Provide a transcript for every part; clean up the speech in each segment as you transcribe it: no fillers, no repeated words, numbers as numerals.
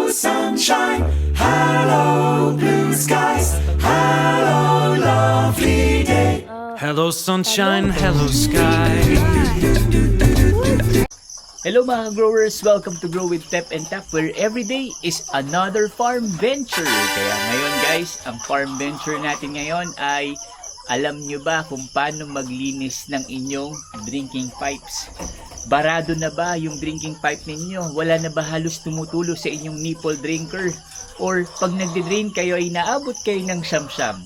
Hello sunshine, hello blue skies, hello lovely day. Hello sunshine, hello sky. Hello mga growers! Welcome to Grow with Tep and Tap, where every day is another farm venture. Kaya ngayon guys, ang farm venture natin ngayon ay alam nyo ba kung paano maglinis ng inyong drinking pipes? Barado na ba yung drinking pipe ninyo? Wala na ba halos tumutulo sa inyong nipple drinker? Or pag nagde-drain kayo ay naabot kayo ng siyam-siyam?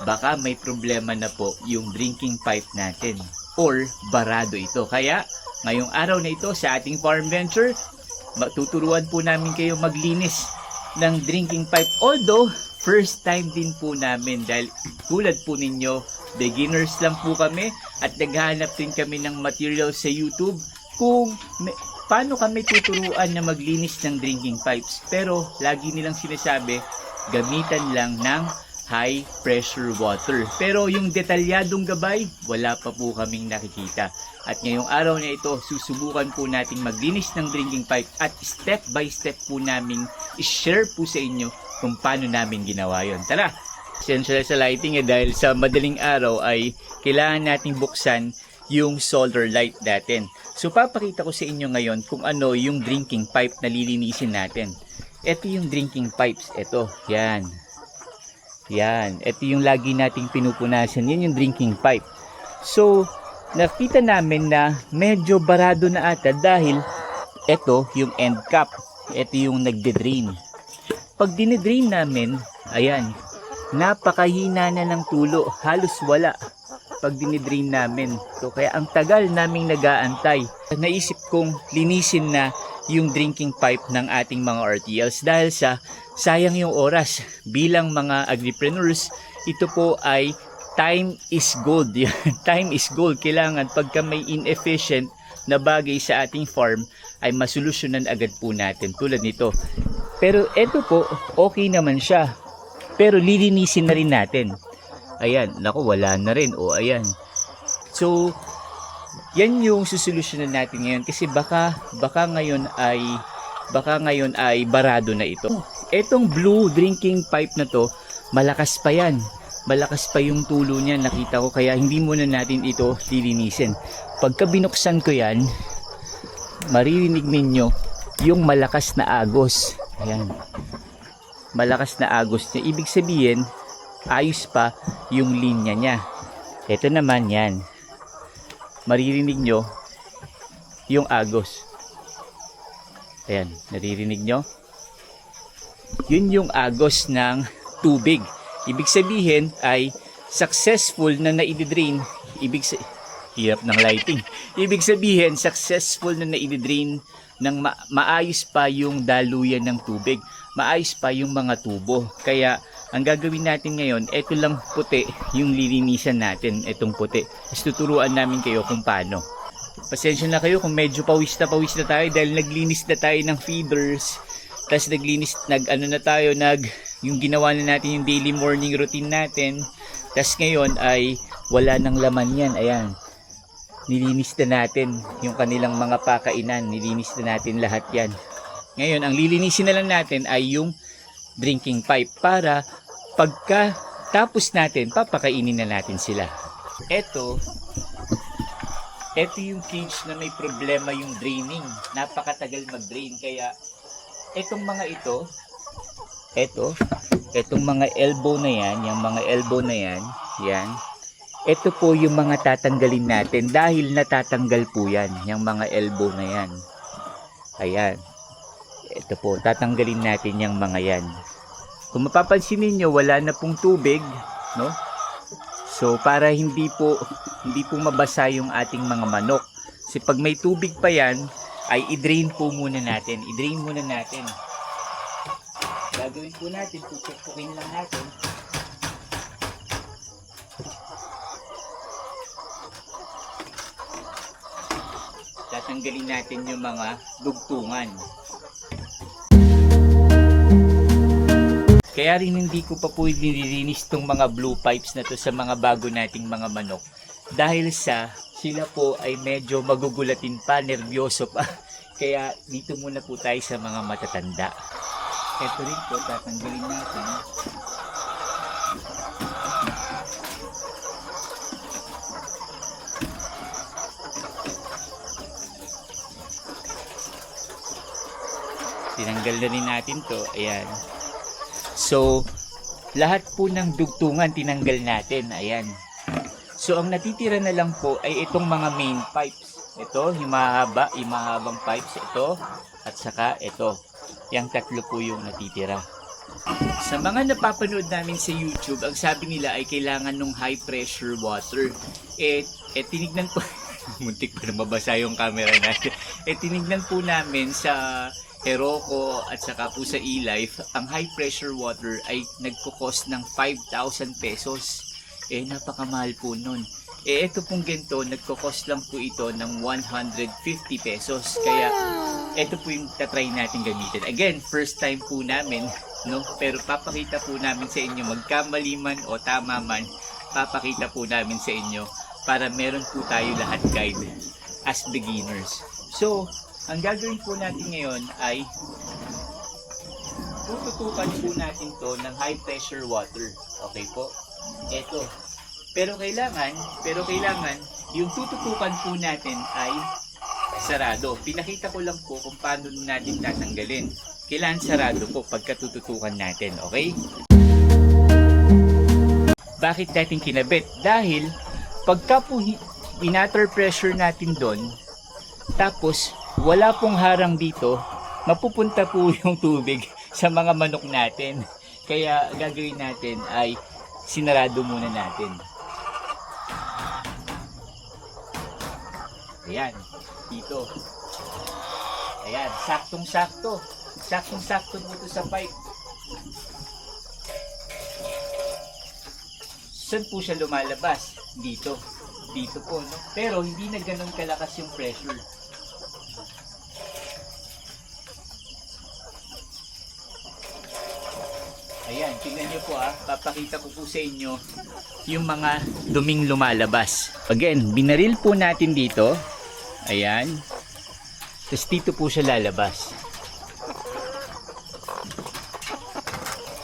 Baka may problema na po yung drinking pipe natin. Or barado ito. Kaya ngayong araw na ito sa ating farm venture, matuturuan po namin kayo maglinis ng drinking pipe. Although, first time din po namin dahil tulad po ninyo, beginners lang po kami at naghahanap din kami ng material sa YouTube kung paano kami tuturuan na maglinis ng drinking pipes. Pero lagi nilang sinasabi, gamitan lang ng high pressure water. Pero yung detalyadong gabay, wala pa po kaming nakikita. At ngayong araw na ito, susubukan po nating maglinis ng drinking pipe at step by step po namin i-share po sa inyo kung paano namin ginawa yon. Tara! Essential sa lighting dahil sa madaling araw ay kailangan nating buksan yung solar light natin. So papakita ko sa inyo ngayon kung ano yung drinking pipe na lilinisin natin. Ito yung drinking pipes. Ito, yan. Yan. Ito yung lagi nating pinupunasan. Yan yung drinking pipe. So, nakita namin na medyo barado na ata dahil ito yung end cap. Ito yung nagde-drain. Pag dinidrain namin, ayan, napakahina na ng tulo. Halos wala pag dinidrain namin. So, kaya ang tagal naming nag-aantay. Naisip kong linisin na yung drinking pipe ng ating mga RTLs dahil sa sayang yung oras. Bilang mga agripreneurs, ito po ay time is gold. Time is gold. Kailangan pagka may inefficient na bagay sa ating farm ay masolusyonan agad po natin tulad nito. Pero ito po, okay naman siya. Pero lilinisin na rin natin. Ayan, naku, wala na rin. O, ayan. So, yan yung susolusyonan natin ngayon kasi baka ngayon ay barado na ito. Etong blue drinking pipe na to, malakas pa yan. Malakas pa yung tulo niya, nakita ko, kaya hindi muna natin ito lilinisin. Pagka binuksan ko yan, maririnig ninyo yung malakas na agos. Ayan. Malakas na agos niya. Ibig sabihin, ayos pa yung linya niya. Ito naman yan. Maririnig nyo yung agos. Ayan, naririnig nyo? Yun yung agos ng tubig. Ibig sabihin ay successful na na-drain. Hirap ng lighting. Ibig sabihin, successful na na-drain ng maayos pa yung daluyan ng tubig. Maayos pa yung mga tubo. Kaya, ang gagawin natin ngayon, ito lang puti yung lilinisan natin, itong puti. Is tuturuan namin kayo kung paano. Pasensya na kayo kung medyo pawis na tayo dahil naglinis na tayo ng feeders. Tapos yung ginawa na natin yung daily morning routine natin. Tapos ngayon ay wala nang laman yan. Ayan. Nilinis na natin yung kanilang mga pakainan. Nilinis na natin lahat yan. Ngayon, ang lilinisin na lang natin ay yung drinking pipe para pagka tapos natin, papakainin na natin sila. Ito yung cage na may problema yung draining. Napakatagal mag-drain. Kaya, etong mga etong mga elbow na yan, yung mga elbow na yan, ito po yung mga tatanggalin natin dahil natatanggal po yan, yung mga elbow na yan. Ayan. Ito po, tatanggalin natin yung mga yan. Kung mapapansin niyo wala na pong tubig, no? So para hindi po mabasa yung ating mga manok. Kasi pag may tubig pa yan, ay i-drain po muna natin. I-drain muna natin. Gagawin po natin, pupukin lang natin. Tatanggalin natin yung mga dugtungan. Kaya rin hindi ko pa po nililinis tong mga blue pipes na to sa mga bago nating mga manok. Dahil sila po ay medyo magugulatin pa, nervyoso pa. Kaya dito muna po tayo sa mga matatanda. Ito rin po, tatanggalin natin. Tinanggal na rin natin to. Ayan. So, lahat po ng dugtungan tinanggal natin. Ayan. So, ang natitira na lang po ay itong mga main pipes. Ito, yung mahabang pipes. Ito, at saka ito. Yang tatlo po yung natitira. Sa mga napapanood namin sa YouTube, ang sabi nila ay kailangan ng high pressure water. Tinignan po, muntik pa na mabasa yung camera natin. Tinignan po namin sa Heroco at saka po sa E-Life, ang high pressure water ay nagko-cost ng 5,000 pesos. Napakamahal po nun. Ito pong ganito, nagko-cost lang po ito ng 150 pesos. Kaya, ito po yung tatry natin gamitin. Again, first time po namin, no? Pero papakita po namin sa inyo, magkamali man o tama man, papakita po namin sa inyo para meron po tayo lahat guide as beginners. So, ang gagawin po natin ngayon ay tututukan po natin to ng high pressure water. Okay po? Ito. Pero kailangan yung tututukan po natin ay sarado. Pinakita ko lang po kung paano natin tatanggalin. Kailangan sarado po pagka tututukan natin. Okay? Bakit natin kinabit? Dahil pagka po inater pressure natin doon, tapos wala pong harang dito, mapupunta po yung tubig sa mga manok natin. Kaya gagawin natin ay sinarado muna natin. Ayan, dito. Ayan, saktong-sakto. Saktong-sakto dito sa pipe. Saan po siya lumalabas? Dito. Dito po, no? Pero hindi na ganun kalakas yung pressure. Ayan, tingnan nyo po papakita ko po sa inyo yung mga duming lumalabas. Again, binaril po natin dito. Ayan. Tapos dito po siya lalabas.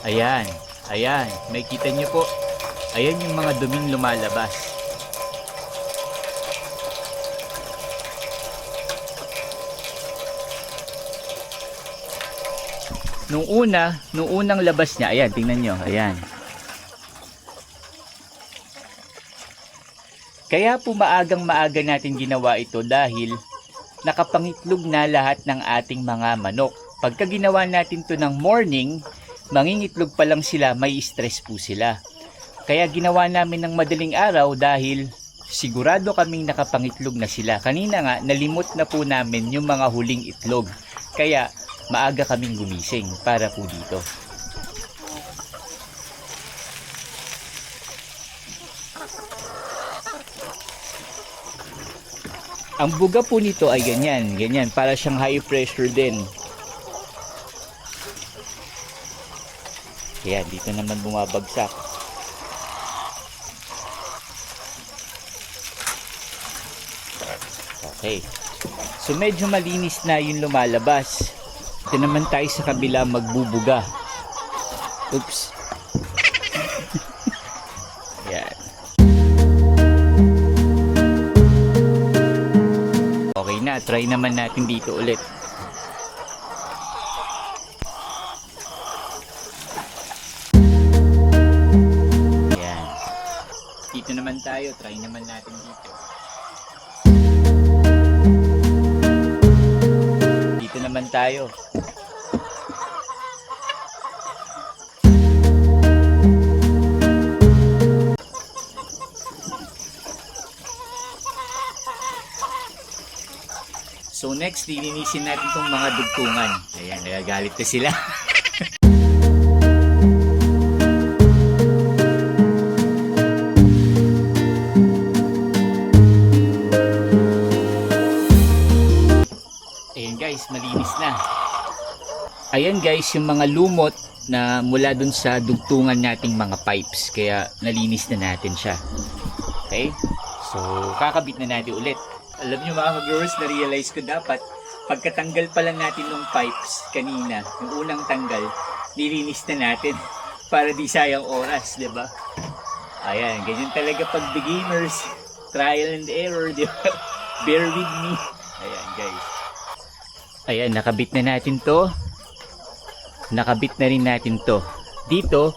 Ayan. Ayan. May kita nyo po. Ayan yung mga duming lumalabas. Nung unang labas niya, ayan, tingnan nyo, ayan. Kaya po maaga natin ginawa ito dahil nakapangitlog na lahat ng ating mga manok. Pagka ginawa natin to ng morning, mangingitlog pa lang sila, may stress po sila. Kaya ginawa namin ng madaling araw dahil sigurado kaming nakapangitlog na sila. Kanina nga, nalimot na po namin yung mga huling itlog. Kaya maaga kaming gumising para po dito. Ang buga po nito ay ganyan, para siyang high pressure din. Ayan, dito naman bumabagsak. Okay. So medyo malinis na yung lumalabas. Ito naman tayo sa kabila magbubuga. Oops. Yan. Okay na, try naman natin dito ulit. Yan. Dito naman tayo, try naman natin dito. Dito naman tayo. So next, lilinisin natin itong mga dugtungan. Ayan, nagagalit na sila. Ayan guys, malinis na. Ayan guys, yung mga lumot na mula dun sa dugtungan nating mga pipes. Kaya nalinis na natin siya. Okay? So, kakabit na natin ulit. Alam nyo mga viewers, na-realize ko dapat pagkatanggal pa lang natin ng pipes kanina, yung unang tanggal, nilinis na natin para di sayang oras, di ba? Ayan, ganyan talaga pag beginners, trial and error, di ba? Bear with me. Ayan, guys. Ayan, nakabit na natin to. Nakabit na rin natin to. Dito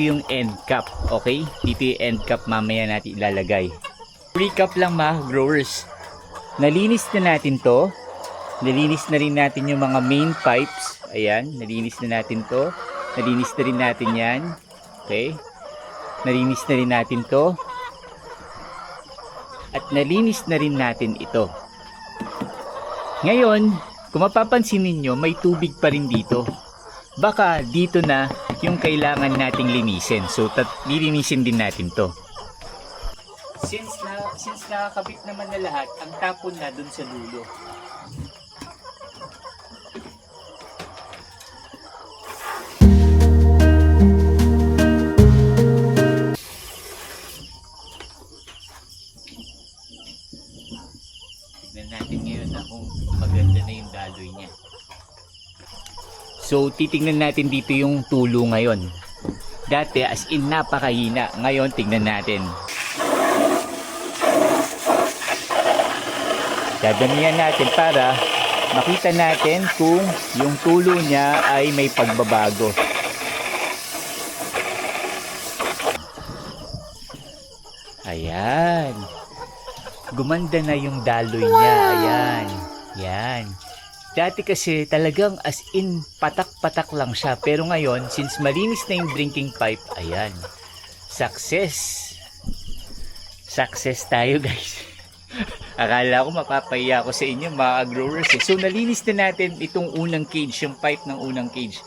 yung end cap, okay? Dito yung end cap, mamaya natin ilalagay. Recap lang mga growers. Nalinis na natin to. Nalinis na rin natin yung mga main pipes. Ayan, nalinis na natin to. Nalinis na rin natin yan. Okay? Nalinis na rin natin to. At nalinis na rin natin ito. Ngayon, kung mapapansin ninyo, may tubig pa rin dito. Baka dito na yung kailangan nating linisin. So, lilinisin din natin to. Since nakakabit naman na lahat, ang tapon na dun sa dulo. Tignan natin ngayon na kung maganda na yung daloy niya. So, titingnan natin dito yung tulo ngayon. Dati, as in, napakahina. Ngayon, tignan natin. Dadamihan natin para makita natin kung yung tulo niya ay may pagbabago. Ayan. Gumanda na yung daloy niya. Ayan. Yan. Dati kasi talagang as in patak-patak lang siya. Pero ngayon, since malinis na yung drinking pipe, ayan. Success. Success tayo, guys. Akala ko mapapahiya ako sa inyo mga growers eh. So nalinis na natin itong unang cage, yung pipe ng unang cage.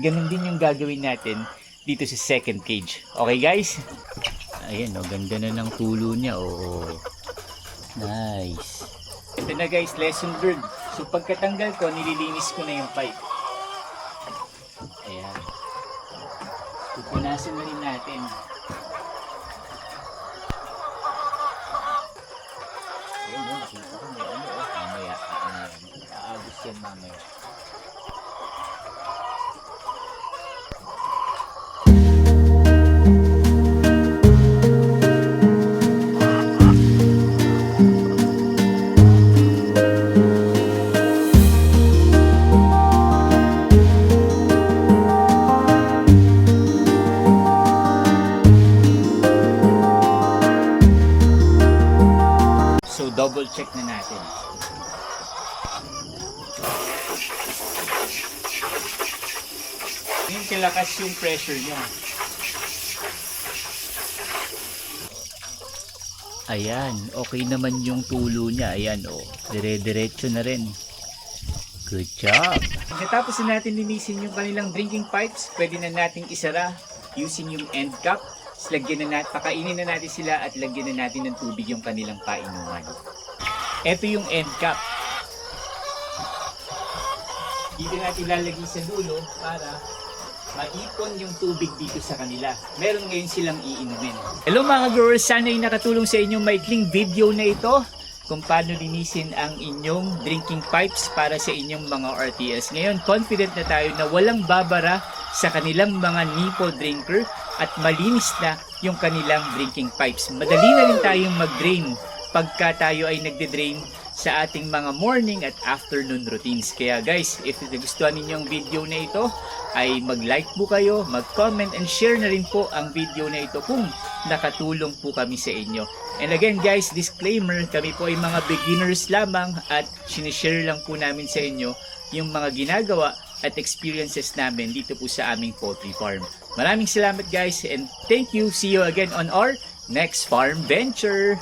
Ganun din yung gagawin natin dito sa second cage. Okay guys? Ayan o, ganda na ng tulo niya. Oh. Nice. Ito na guys, lesson learned. So pagkatanggal ko, nililinis ko na yung pipe. Ayan. Pupunasan na rin natin. Ayun o, nakita ko may ano o. Mamaya, aagos yan mamaya. So double check na natin. Ngayon kalakas yung pressure niya. Ayan, okay naman yung tulo niya. Ayan o, dire-diretso na rin. Good job! Pagkatapos na natin linisin yung kanilang drinking pipes, pwede na nating isara using yung end cap. Lagyan na natin, pakainin na natin sila at lagyan na natin ng tubig yung kanilang painuman. Ito yung end cap. Dito natin lalagay sa dulo para maipon yung tubig dito sa kanila. Meron ngayon silang iinumin. Hello mga growers, sana ay nakatulong sa inyong maikling video na ito kung paano linisin ang inyong drinking pipes para sa inyong mga RTS. Ngayon, confident na tayo na walang babara sa kanilang mga nipo drinker at malinis na yung kanilang drinking pipes. Madali na rin tayong mag-drain pagka tayo ay nagde-drain sa ating mga morning at afternoon routines. Kaya guys, if nagustuhan ninyo ang video na ito, ay mag-like po kayo, mag-comment and share na rin po ang video na ito kung nakatulong po kami sa inyo. And again guys, disclaimer, kami po ay mga beginners lamang at sinishare lang po namin sa inyo yung mga ginagawa at experiences namin dito po sa aming poultry farm. Maraming salamat guys and thank you. See you again on our next farm venture.